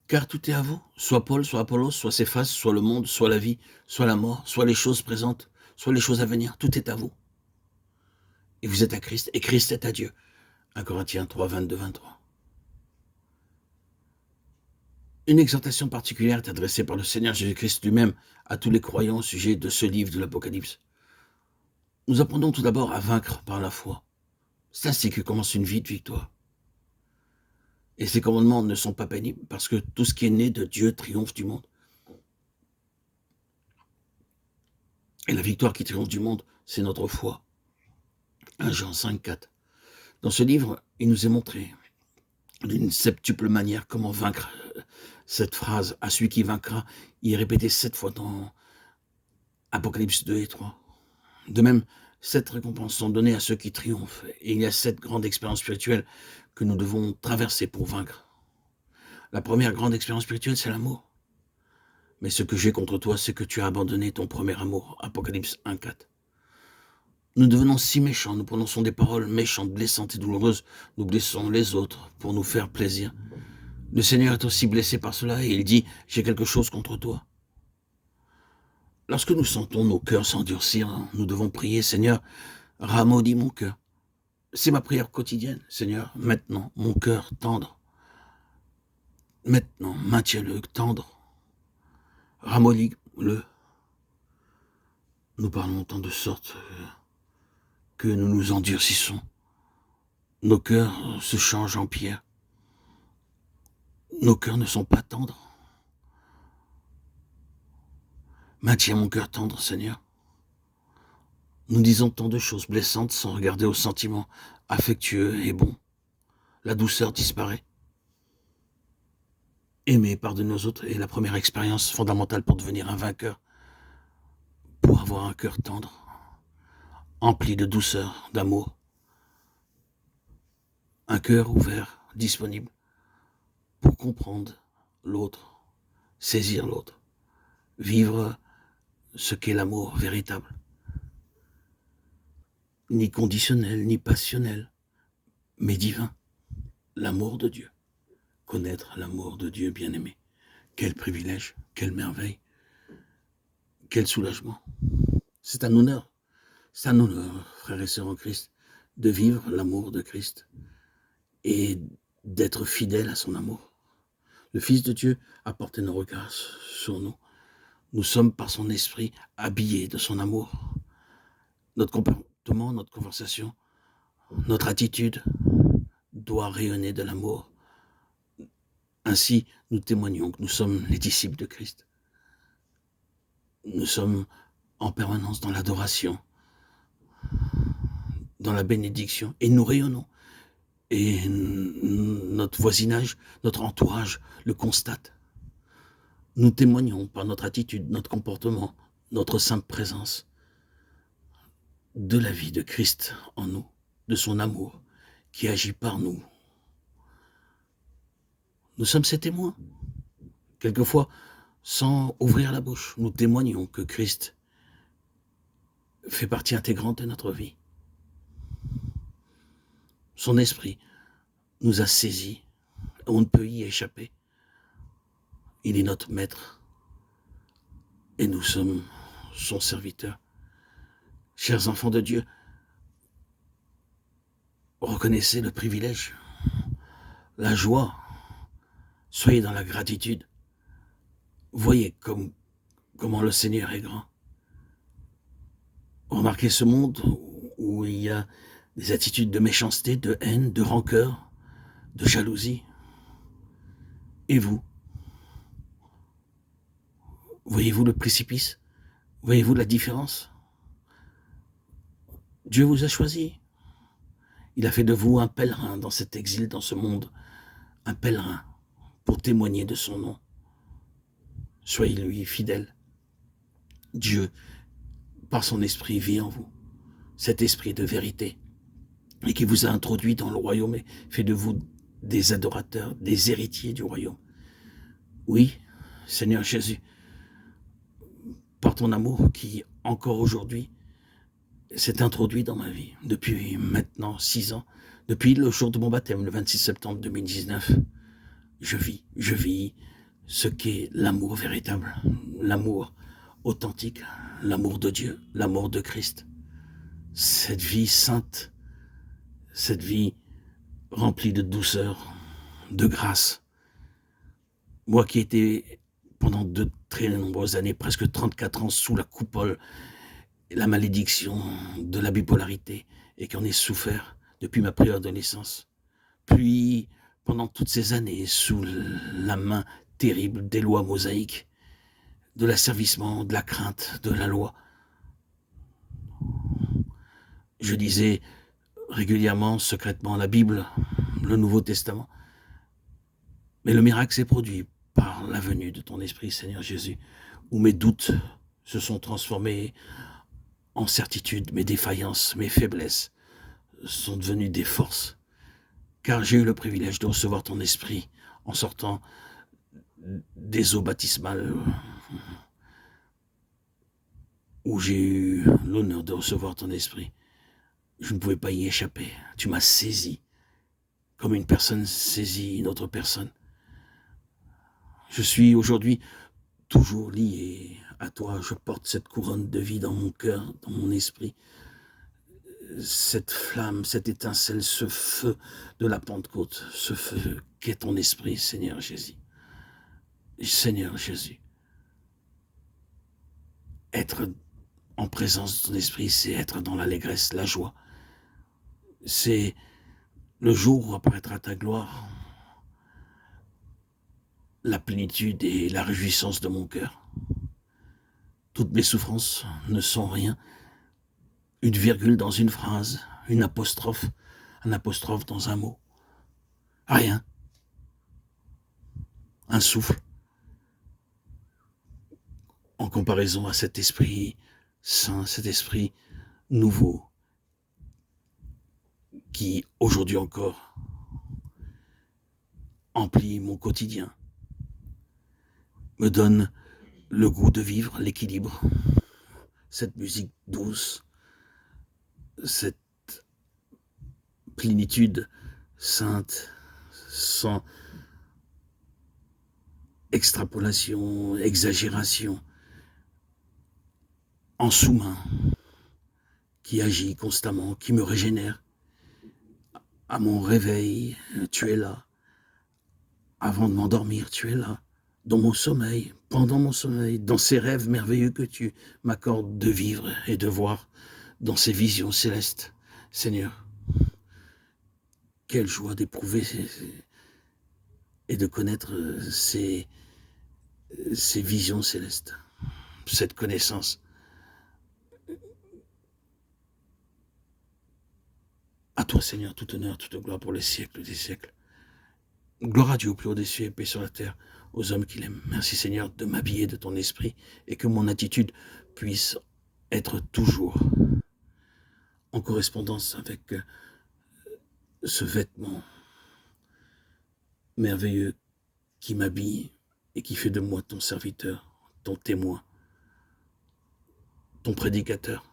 Car tout est à vous, soit Paul, soit Apollos, soit Céphas, soit le monde, soit la vie, soit la mort, soit les choses présentes, soit les choses à venir, tout est à vous. Et vous êtes à Christ, et Christ est à Dieu. 1 Corinthiens 3, 22, 23. Une exhortation particulière est adressée par le Seigneur Jésus-Christ lui-même à tous les croyants au sujet de ce livre de l'Apocalypse. Nous apprenons tout d'abord à vaincre par la foi. C'est ainsi que commence une vie de victoire. Et ces commandements ne sont pas pénibles parce que tout ce qui est né de Dieu triomphe du monde. Et la victoire qui triomphe du monde, c'est notre foi. 1 Jean 5, 4. Dans ce livre, il nous est montré d'une septuple manière comment vaincre. Cette phrase, à celui qui vaincra, il est répété 7 fois dans Apocalypse 2 et 3. De même, 7 récompenses sont données à ceux qui triomphent. Et il y a 7 grandes expériences spirituelles que nous devons traverser pour vaincre. La première grande expérience spirituelle, c'est l'amour. Mais ce que j'ai contre toi, c'est que tu as abandonné ton premier amour. Apocalypse 1, 4. Nous devenons si méchants, nous prononçons des paroles méchantes, blessantes et douloureuses. Nous blessons les autres pour nous faire plaisir. Le Seigneur est aussi blessé par cela et il dit « J'ai quelque chose contre toi ». Lorsque nous sentons nos cœurs s'endurcir, nous devons prier « Seigneur, ramaudis mon cœur ». C'est ma prière quotidienne. « Seigneur, maintenant, mon cœur tendre. Maintenant, maintiens-le tendre. Ramollis-le. » Nous parlons tant de sorte que nous nous endurcissons. Nos cœurs se changent en pierre. Nos cœurs ne sont pas tendres. Maintiens mon cœur tendre, Seigneur. Nous disons tant de choses blessantes sans regarder aux sentiments affectueux et bons. La douceur disparaît. Aimer, pardonner aux autres est la première expérience fondamentale pour devenir un vainqueur. Pour avoir un cœur tendre, empli de douceur, d'amour. Un cœur ouvert, disponible, pour comprendre l'autre, saisir l'autre, vivre ce qu'est l'amour véritable. Ni conditionnel, ni passionnel, mais divin. L'amour de Dieu. Connaître l'amour de Dieu bien-aimé. Quel privilège, quelle merveille, quel soulagement. C'est un honneur, frères et sœurs en Christ, de vivre l'amour de Christ et d'être fidèle à son amour. Le Fils de Dieu a porté nos regards sur nous. Nous sommes par son esprit habillés de son amour. Notre comportement, notre conversation, notre attitude doit rayonner de l'amour. Ainsi, nous témoignons que nous sommes les disciples de Christ. Nous sommes en permanence dans l'adoration, dans la bénédiction, et nous rayonnons. Et notre voisinage, notre entourage le constate. Nous témoignons par notre attitude, notre comportement, notre simple présence de la vie de Christ en nous, de son amour qui agit par nous. Nous sommes ses témoins. Quelquefois, sans ouvrir la bouche, nous témoignons que Christ fait partie intégrante de notre vie. Son esprit nous a saisis. On ne peut y échapper. Il est notre maître et nous sommes son serviteur. Chers enfants de Dieu, reconnaissez le privilège, la joie, soyez dans la gratitude. Voyez comment le Seigneur est grand. Remarquez ce monde où il y a des attitudes de méchanceté, de haine, de rancœur, de jalousie. Et vous? Voyez-vous le précipice? Voyez-vous la différence? Dieu vous a choisi. Il a fait de vous un pèlerin dans cet exil, dans ce monde. Un pèlerin pour témoigner de son nom. Soyez-lui fidèle. Dieu, par son esprit, vit en vous. Cet esprit de vérité. Et qui vous a introduit dans le royaume et fait de vous des adorateurs, des héritiers du royaume. Oui, Seigneur Jésus, par ton amour qui, encore aujourd'hui, s'est introduit dans ma vie depuis maintenant 6 ans, depuis le jour de mon baptême, le 26 septembre 2019. Je vis ce qu'est l'amour véritable, l'amour authentique, l'amour de Dieu, l'amour de Christ. Cette vie sainte, cette vie remplie de douceur, de grâce. Moi qui étais pendant de très nombreuses années, presque 34 ans, sous la coupole et la malédiction de la bipolarité, et qui en ai souffert depuis ma préadolescence. Puis, pendant toutes ces années, sous la main terrible des lois mosaïques, de l'asservissement, de la crainte, de la loi, je lisais régulièrement, secrètement, la Bible, le Nouveau Testament. Mais le miracle s'est produit par la venue de ton Esprit, Seigneur Jésus, où mes doutes se sont transformés en certitude, mes défaillances, mes faiblesses sont devenues des forces, car j'ai eu le privilège de recevoir ton Esprit en sortant des eaux baptismales où j'ai eu l'honneur de recevoir ton Esprit. Je ne pouvais pas y échapper. Tu m'as saisi comme une personne saisit une autre personne. Je suis aujourd'hui toujours lié à toi. Je porte cette couronne de vie dans mon cœur, dans mon esprit. Cette flamme, cette étincelle, ce feu de la Pentecôte, ce feu qu'est ton esprit, Seigneur Jésus. Seigneur Jésus, être en présence de ton esprit, c'est être dans l'allégresse, la joie. C'est le jour où apparaîtra ta gloire, la plénitude et la réjouissance de mon cœur. Toutes mes souffrances ne sont rien. Une virgule dans une phrase, une apostrophe, un apostrophe dans un mot. Rien. Un souffle. En comparaison à cet esprit saint, cet esprit nouveau, qui aujourd'hui encore emplit mon quotidien, me donne le goût de vivre, l'équilibre, cette musique douce, cette plénitude sainte, sans extrapolation, exagération, en sous-main, qui agit constamment, qui me régénère. À mon réveil, tu es là. Avant de m'endormir, tu es là. Dans mon sommeil, pendant mon sommeil, dans ces rêves merveilleux que tu m'accordes de vivre et de voir, dans ces visions célestes. Seigneur, quelle joie d'éprouver et de connaître ces visions célestes, cette connaissance. À toi, Seigneur, tout honneur, toute gloire pour les siècles des siècles. Gloire à Dieu au plus haut des cieux et paix sur la terre, aux hommes qu'il aime. Merci, Seigneur, de m'habiller de ton esprit et que mon attitude puisse être toujours en correspondance avec ce vêtement merveilleux qui m'habille et qui fait de moi ton serviteur, ton témoin, ton prédicateur.